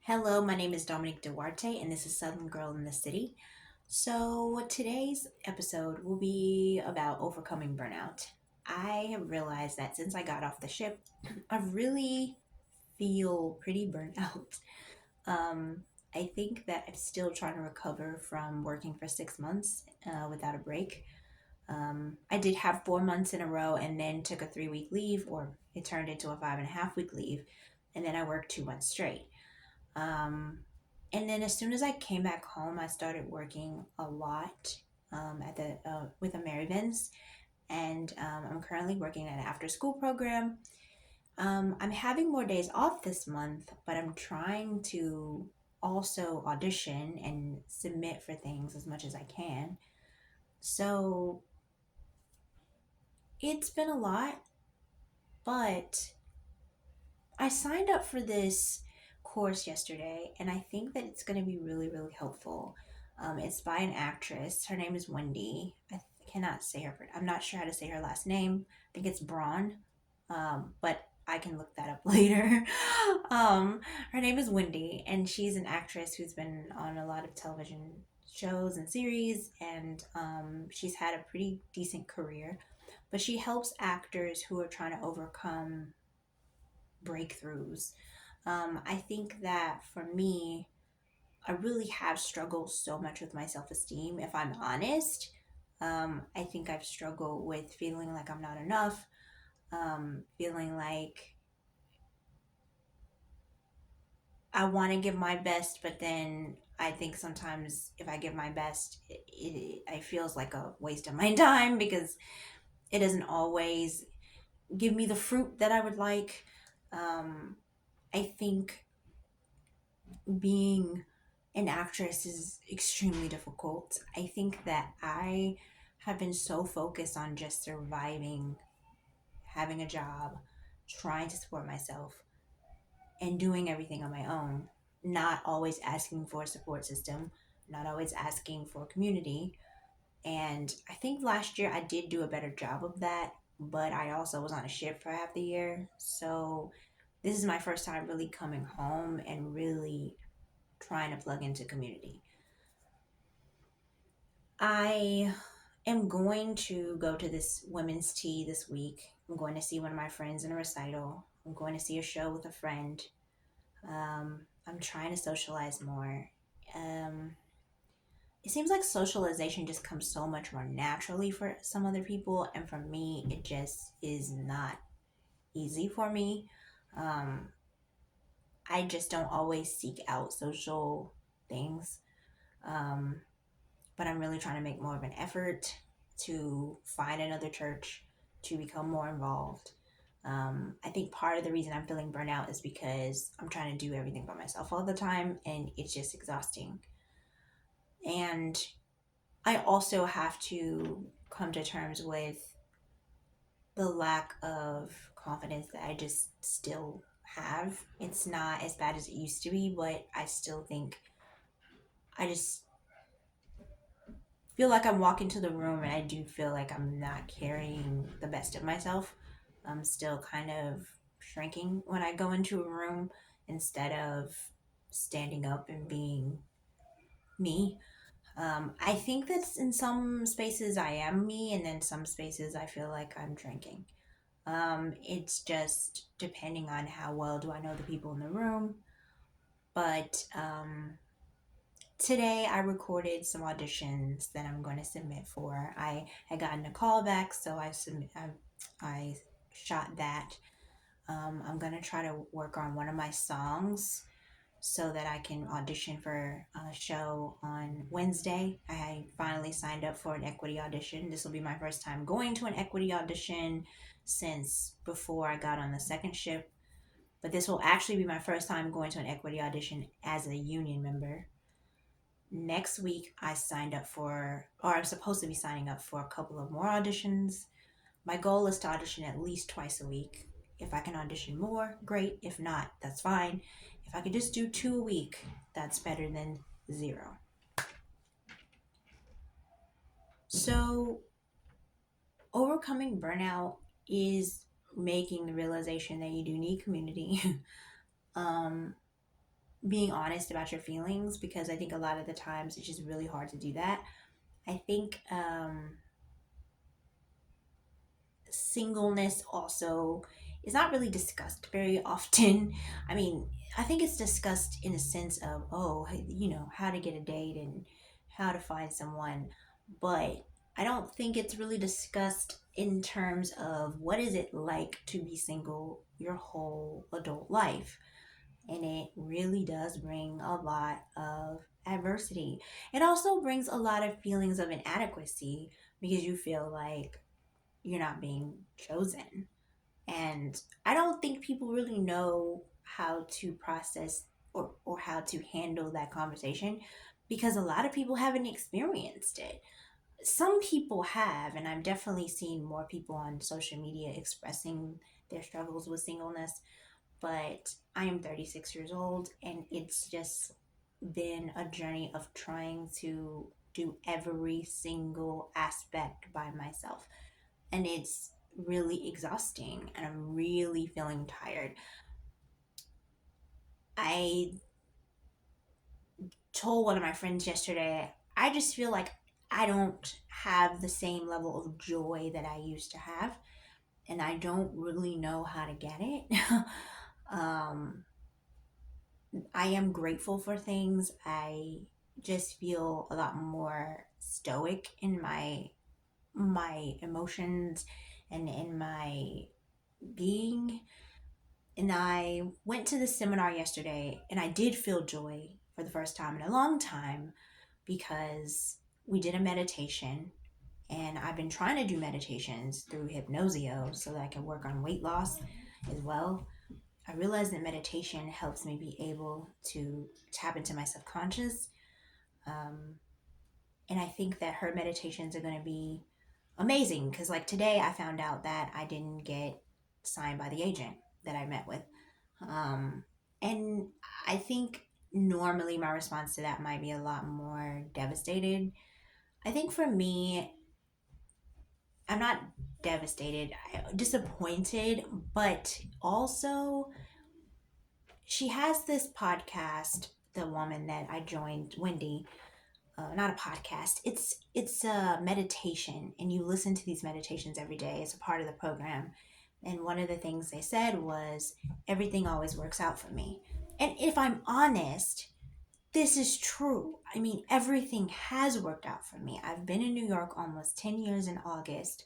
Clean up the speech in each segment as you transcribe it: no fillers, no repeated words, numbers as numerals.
Hello, my name is Dominique Duarte, and this is Southern Girl in the City. So, today's episode will be about overcoming burnout. I have realized that since I got off the ship, I really feel pretty burnt out. Um, I think that I'm still trying to recover from working for 6 months without a break. I did have 4 months in a row and then took a 3 week leave, or it turned into a 5.5 week leave, and then I worked 2 months straight. Um, and then as soon as I came back home, I started working a lot at the with Amerivans, and I'm currently working at an after school program. I'm having more days off this month, but I'm trying to also audition and submit for things as much as I can. So it's been a lot, but I signed up for this course yesterday, and I think that it's going to be really, really helpful. It's by an actress. Her name is Wendy. Cannot say her. I'm not sure how to say her last name. I think it's Braun, but I can look that up later. um, Her name is Wendy, and she's an actress who's been on a lot of television shows and series, and she's had a pretty decent career. But she helps actors who are trying to overcome breakthroughs. I think that for me, I really have struggled so much with my self esteem, if I'm honest. I think I've struggled with feeling like I'm not enough, feeling like I want to give my best, but then I think sometimes if I give my best, it feels like a waste of my time because it doesn't always give me the fruit that I would like. Um, I think being an actress is extremely difficult. I think that I have been so focused on just surviving, having a job, trying to support myself, and doing everything on my own, not always asking for a support system, not always asking for a community. And I think last year I did do a better job of that, but I also was on a ship for half the year. So this is my first time really coming home and really trying to plug into community. I am going to go to this women's tea this week. I'm going to see one of my friends in a recital. I'm going to see a show with a friend. I'm trying to socialize more. Um, it seems like socialization just comes so much more naturally for some other people, and for me, it just is not easy for me. Um, I just don't always seek out social things. Um, but I'm really trying to make more of an effort to find another church, to become more involved. I think part of the reason I'm feeling burnout is because I'm trying to do everything by myself all the time and it's just exhausting. And I also have to come to terms with the lack of confidence that I just still have. It's not as bad as it used to be, but I still think I just feel like I'm walking to the room and I do feel like I'm not carrying the best of myself. I'm still kind of shrinking when I go into a room instead of standing up and being me. I think that in some spaces I am me, and then some spaces I feel like I'm drinking. It's just depending on how well do I know the people in the room. But today I recorded some auditions that I'm going to submit for. I had gotten a call back, so I shot that. I'm going to try to work on one of my songs so that I can audition for a show on Wednesday. I finally signed up for an equity audition. This will be my first time going to an equity audition since before I got on the second ship. But this will actually be my first time going to an equity audition as a union member. Next week, I signed up for, or I'm supposed to be signing up for a couple of more auditions. My goal is to audition at least twice a week. If I can audition more, great. If not, that's fine. If I could just do two a week, that's better than zero. So, overcoming burnout is making the realization that you do need community. um, being honest about your feelings, because I think a lot of the times it's just really hard to do that. I think singleness also is not really discussed very often. I mean, I think it's discussed in a sense of, oh, how to get a date and how to find someone, but I don't think it's really discussed in terms of what is it like to be single your whole adult life. And it really does bring a lot of adversity. It also brings a lot of feelings of inadequacy because you feel like you're not being chosen. And I don't think people really know how to process or how to handle that conversation because a lot of people haven't experienced it. Some people have, and I've definitely seen more people on social media expressing their struggles with singleness, but I am 36 years old and it's just been a journey of trying to do every single aspect by myself. And it's really exhausting and I'm really feeling tired. I told one of my friends yesterday, I just feel like I don't have the same level of joy that I used to have, and I don't really know how to get it. um, I am grateful for things. I just feel a lot more stoic in my emotions and in my being. And I went to the seminar yesterday and I did feel joy for the first time in a long time because we did a meditation, and I've been trying to do meditations through hypnosio so that I can work on weight loss as well. I realized that meditation helps me be able to tap into my subconscious. Um, and I think that her meditations are going to be amazing because, like, today I found out that I didn't get signed by the agent that I met with. Um, and I think normally my response to that might be a lot more devastated. I think for me, I'm not devastated, disappointed, but also she has this podcast. The woman that I joined, Wendy, not a podcast. It's a meditation, and you listen to these meditations every day. It's a part of the program. And one of the things they said was, everything always works out for me. And if I'm honest, this is true. I mean, everything has worked out for me. I've been in New York almost 10 years in August.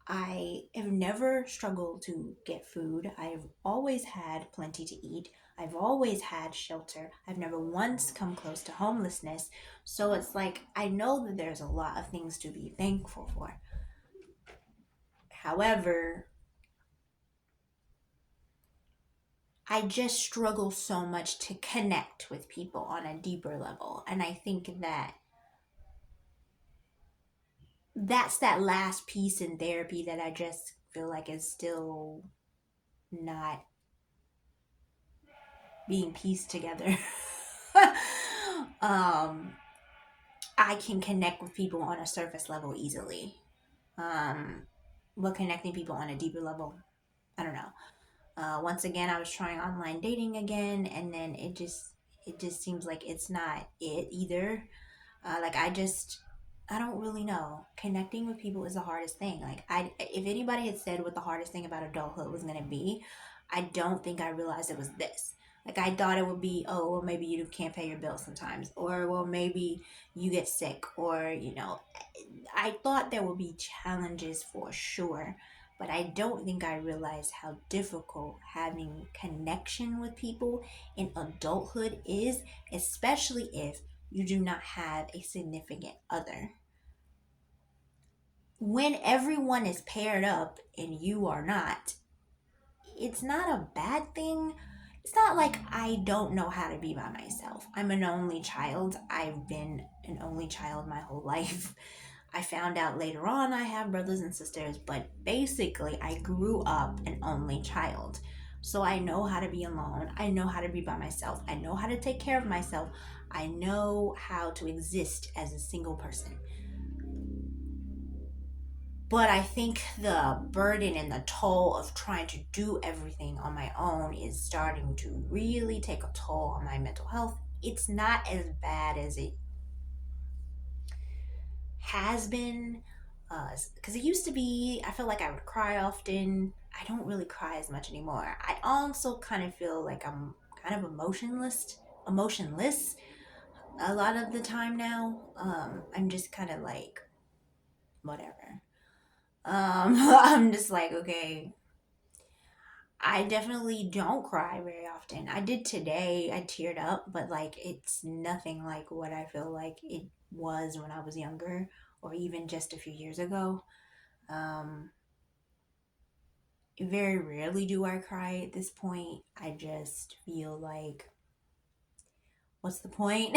I have never struggled to get food. I've always had plenty to eat. I've always had shelter. I've never once come close to homelessness. So it's like, I know that there's a lot of things to be thankful for. However, I just struggle so much to connect with people on a deeper level. And I think that that's that last piece in therapy that I just feel like is still not being pieced together. um, I can connect with people on a surface level easily. Um, but connecting people on a deeper level, I don't know. Once again, I was trying online dating again, and then it just seems like it's not it either. Like I don't really know. Connecting with people is the hardest thing. Like if anybody had said what the hardest thing about adulthood was gonna be, I don't think I realized it was this. Like I thought it would be, oh, well, maybe you can't pay your bills sometimes, or well, maybe you get sick, or I thought there would be challenges for sure, but I don't think I realized how difficult having connection with people in adulthood is, especially if you do not have a significant other. When everyone is paired up and you are not, it's not a bad thing. It's not like I don't know how to be by myself. I'm an only child. I've been an only child my whole life. I found out later on I have brothers and sisters, but basically I grew up an only child. So I know how to be alone. I know how to be by myself. I know how to take care of myself. I know how to exist as a single person. But I think the burden and the toll of trying to do everything on my own is starting to really take a toll on my mental health. It's not as bad as it has been, because it used to be, I feel like I would cry often. I don't really cry as much anymore. I also kind of feel like I'm kind of emotionless a lot of the time now. I'm just kind of like, whatever. I'm just like, okay, I definitely don't cry very often. I did today. I teared up, but like it's nothing like what I feel like it was when I was younger or even just a few years ago. Um, Very rarely do I cry at this point. I just feel like, what's the point?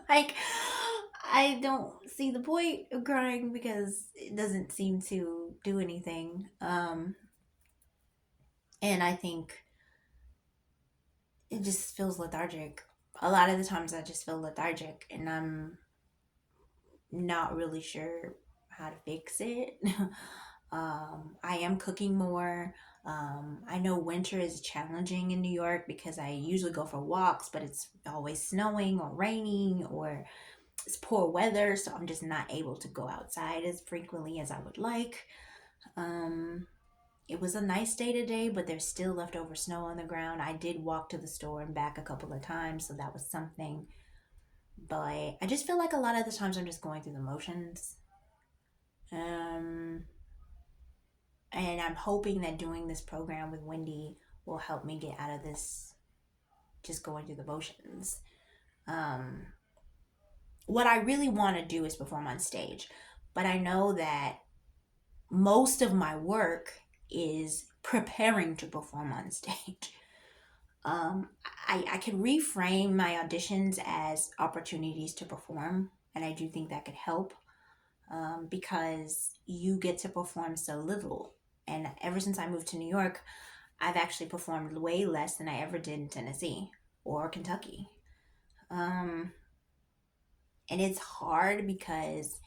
Like, I don't see the point of crying because it doesn't seem to do anything. And I think it just feels lethargic. A lot of the times I just feel lethargic and I'm not really sure how to fix it. I am cooking more. I know winter is challenging in New York because I usually go for walks, but it's always snowing or raining or it's poor weather, so I'm just not able to go outside as frequently as I would like. Um, it was a nice day today, but there's still leftover snow on the ground. I did walk to the store and back a couple of times, so that was something. But I just feel like a lot of the times I'm just going through the motions. Um, and I'm hoping that doing this program with Wendy will help me get out of this just going through the motions. Um, what I really want to do is perform on stage, but I know that most of my work is preparing to perform on stage. Um, I could reframe my auditions as opportunities to perform, and I do think that could help because you get to perform so little. And ever since I moved to New York, I've actually performed way less than I ever did in Tennessee or Kentucky. Um, and it's hard because,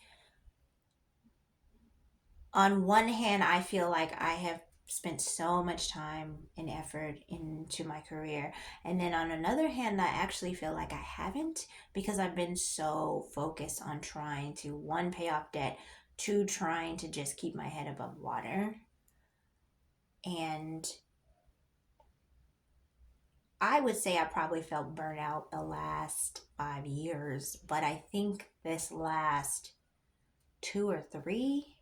on one hand, I feel like I have spent so much time and effort into my career. And then on another hand, I actually feel like I haven't because I've been so focused on trying to, one, pay off debt, two, trying to just keep my head above water. And I would say I probably felt burnout the last 5 years, but I think this last two or three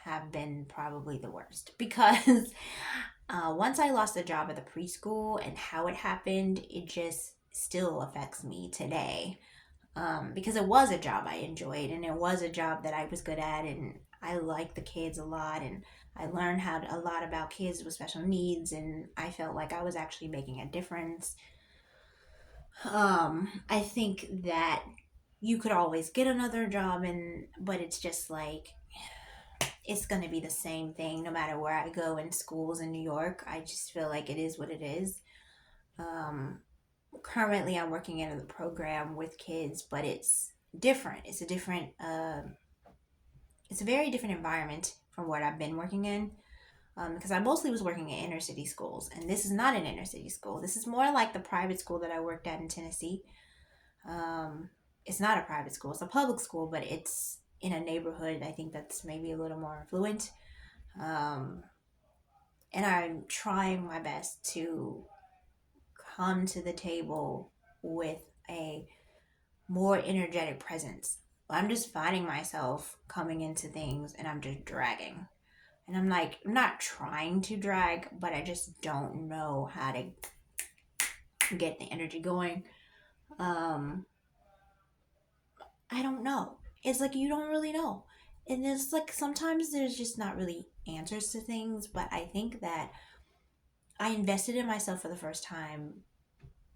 have been probably the worst because once I lost the job at the preschool and how it happened, it just still affects me today. Because it was a job I enjoyed and it was a job that I was good at and I liked the kids a lot and I learned a lot about kids with special needs and I felt like I was actually making a difference. I think that you could always get another job and but it's just like it's going to be the same thing no matter where I go in schools in New York. I just feel like it is what it is. Um, Currently, I'm working in a program with kids, but it's different. It's a very different environment from what I've been working in. Because I mostly was working in inner city schools, and this is not an inner city school. This is more like the private school that I worked at in Tennessee. Um, it's not a private school; it's a public school, but it's in a neighborhood. I think that's maybe a little more affluent. Um, and I'm trying my best to come to the table with a more energetic presence. I'm just finding myself coming into things and I'm just dragging. And I'm like, I'm not trying to drag, but I just don't know how to get the energy going. Um, I don't know. It's like you don't really know. And it's like sometimes there's just not really answers to things, but I think that I invested in myself for the first time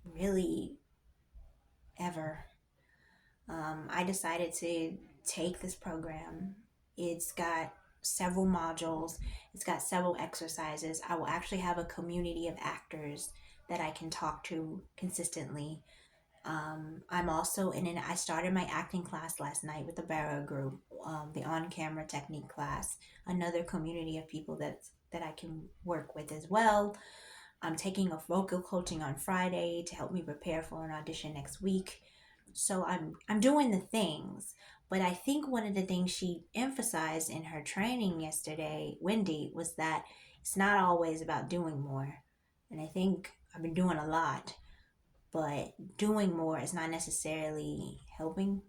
really ever. I decided to take this program. It's got several modules, it's got several exercises. I will actually have a community of actors that I can talk to consistently. I'm also in an, I started my acting class last night with the Barra group, the on camera technique class, another community of people that I can work with as well. I'm taking a vocal coaching on Friday to help me prepare for an audition next week. So I'm doing the things, but I think one of the things she emphasized in her training yesterday, Wendy, was that it's not always about doing more. And I think I've been doing a lot, but doing more is not necessarily helping.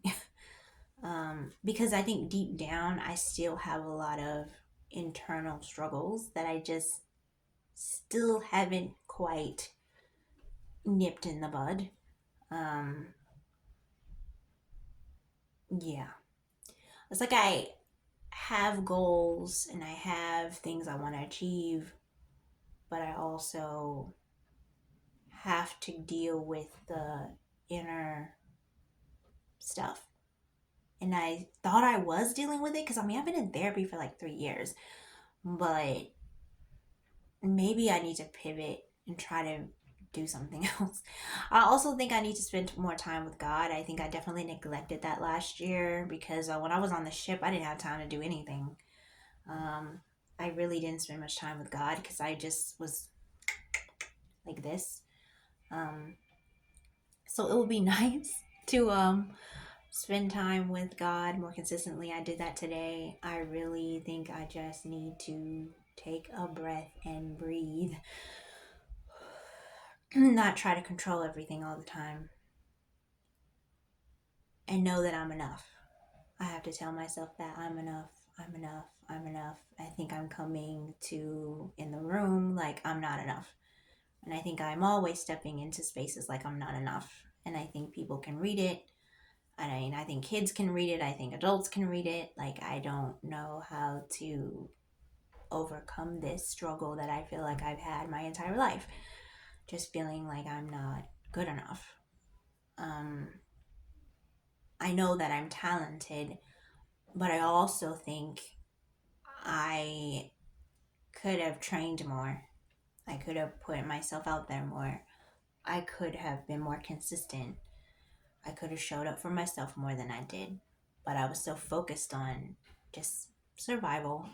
Because I think deep down I still have a lot of internal struggles that I just still haven't quite nipped in the bud. Um, yeah. It's like I have goals and I have things I want to achieve, but I also have to deal with the inner stuff. And I thought I was dealing with it because I mean, I've been in therapy for like 3 years, but maybe I need to pivot and try to do something else. I also think I need to spend more time with God. I think I definitely neglected that last year because when I was on the ship, I didn't have time to do anything. Um, I really didn't spend much time with God because I just was like this. Um, so it would be nice to spend time with God more consistently. I did that today. I really think I just need to take a breath and breathe, not try to control everything all the time, and know that I'm enough. I have to tell myself that I'm enough. I'm enough. I'm enough. I think I'm coming to in the room like I'm not enough. And I think I'm always stepping into spaces like I'm not enough. And I think people can read it. I mean, I think kids can read it. I think adults can read it. Like, I don't know how to overcome this struggle that I feel like I've had my entire life. Just feeling like I'm not good enough. Um, I know that I'm talented, but I also think I could have trained more. I could have put myself out there more. I could have been more consistent. I could have showed up for myself more than I did. But I was so focused on just survival.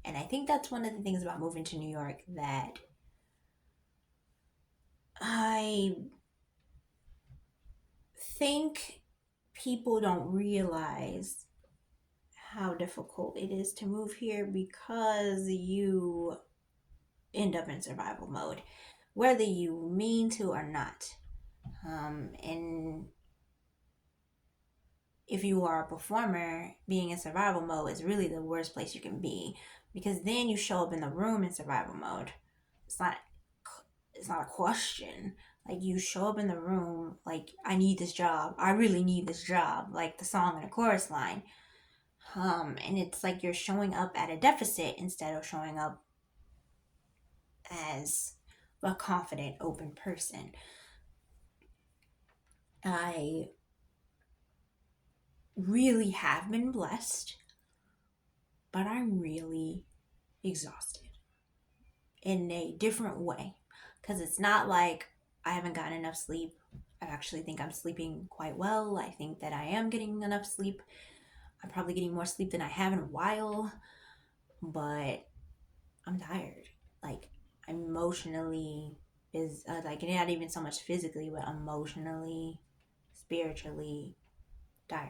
And I think that's one of the things about moving to New York that I think people don't realize how difficult it is to move here because you end up in survival mode, whether you mean to or not. And if you are a performer, being in survival mode is really the worst place you can be because then you show up in the room in survival mode. It's not it's not a question. Like you show up in the room like I need this job. I really need this job. Like the song in the chorus line. And it's like you're showing up at a deficit instead of showing up as a confident, open person. I really have been blessed, but I'm really exhausted in a different way because it's not like I haven't gotten enough sleep. I actually think I'm sleeping quite well. I think that I am getting enough sleep. I'm probably getting more sleep than I have in a while, but I'm tired. Like emotionally is like not even so much physically, but emotionally, spiritually tired.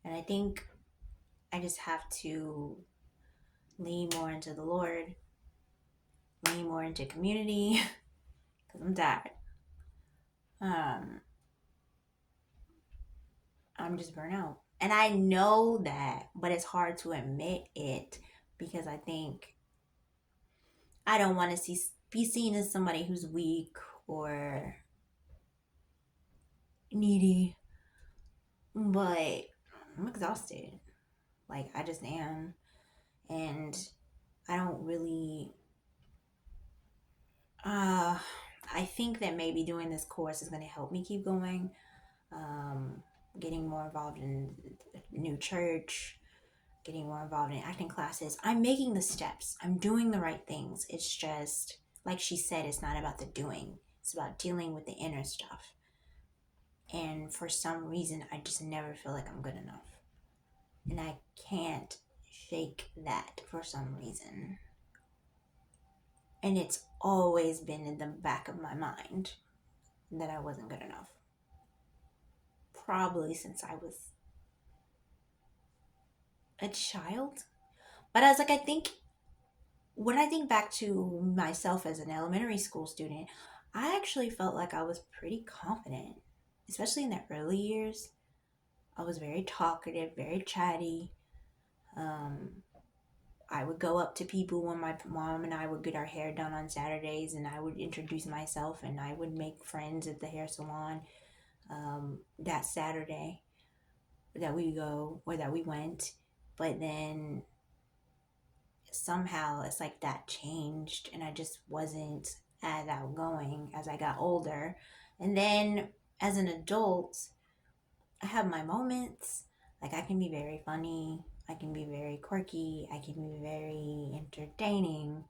And I think I just have to lean more into the Lord, lean more into community because I'm tired. Um, I'm just burnt out. And I know that, but it's hard to admit it because I think I don't want to be seen as somebody who's weak or needy, but I'm exhausted. Like I just am, and I don't really. Uh, I think that maybe doing this course is going to help me keep going. Um, Getting more involved in new church, getting more involved in acting classes. I'm making the steps. I'm doing the right things. It's just like she said, it's not about the doing. It's about dealing with the inner stuff. And for some reason, I just never feel like I'm good enough. And I can't shake that for some reason. And it's always been in the back of my mind that I wasn't good enough. Probably since I was a child. But I was like, I think when I think back to myself as an elementary school student, I actually felt like I was pretty confident, especially in the early years. I was very talkative, very chatty. Um, I would go up to people when my mom and I would get our hair done on Saturdays, and I would introduce myself and I would make friends at the hair salon that Saturday that we go or that we went. But then somehow it's like that changed, and I just wasn't as outgoing as I got older. And then as an adult, I have my moments. Like, I can be very funny, I can be very quirky, I can be very entertaining,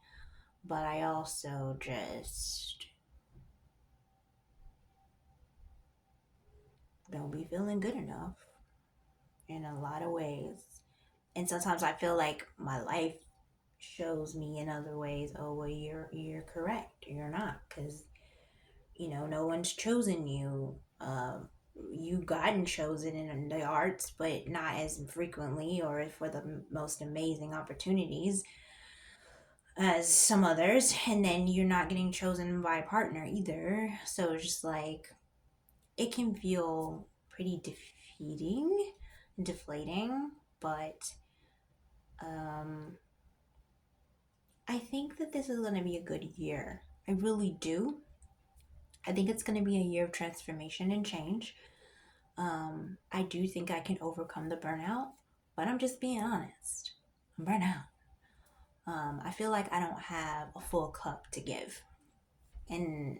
but I also just don't be feeling good enough in a lot of ways. And sometimes I feel like my life shows me in other ways, oh well, you're correct, you're not, because no one's chosen you. You've gotten chosen in the arts, but not as frequently or for the most amazing opportunities as some others. And then you're not getting chosen by a partner either. So it's just like, it can feel pretty defeating and deflating. But um, I think that this is going to be a good year. I really do. I think it's going to be a year of transformation and change. I do think I can overcome the burnout, but I'm just being honest. I'm burnt out. I feel like I don't have a full cup to give. And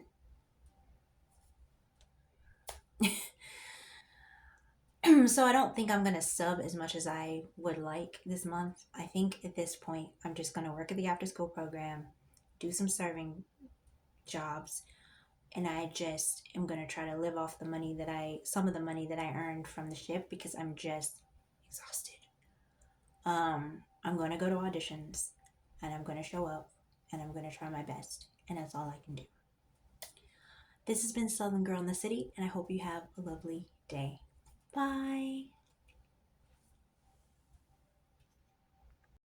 so I don't think I'm going to sub as much as I would like this month. I think at this point, I'm just going to work at the after school program, do some serving jobs, and I just am going to try to live off some of the money that I earned from the ship, because I'm just exhausted. I'm going to go to auditions, and I'm going to show up, and I'm going to try my best, and that's all I can do. This has been Southern Girl in the City, and I hope you have a lovely day. Bye.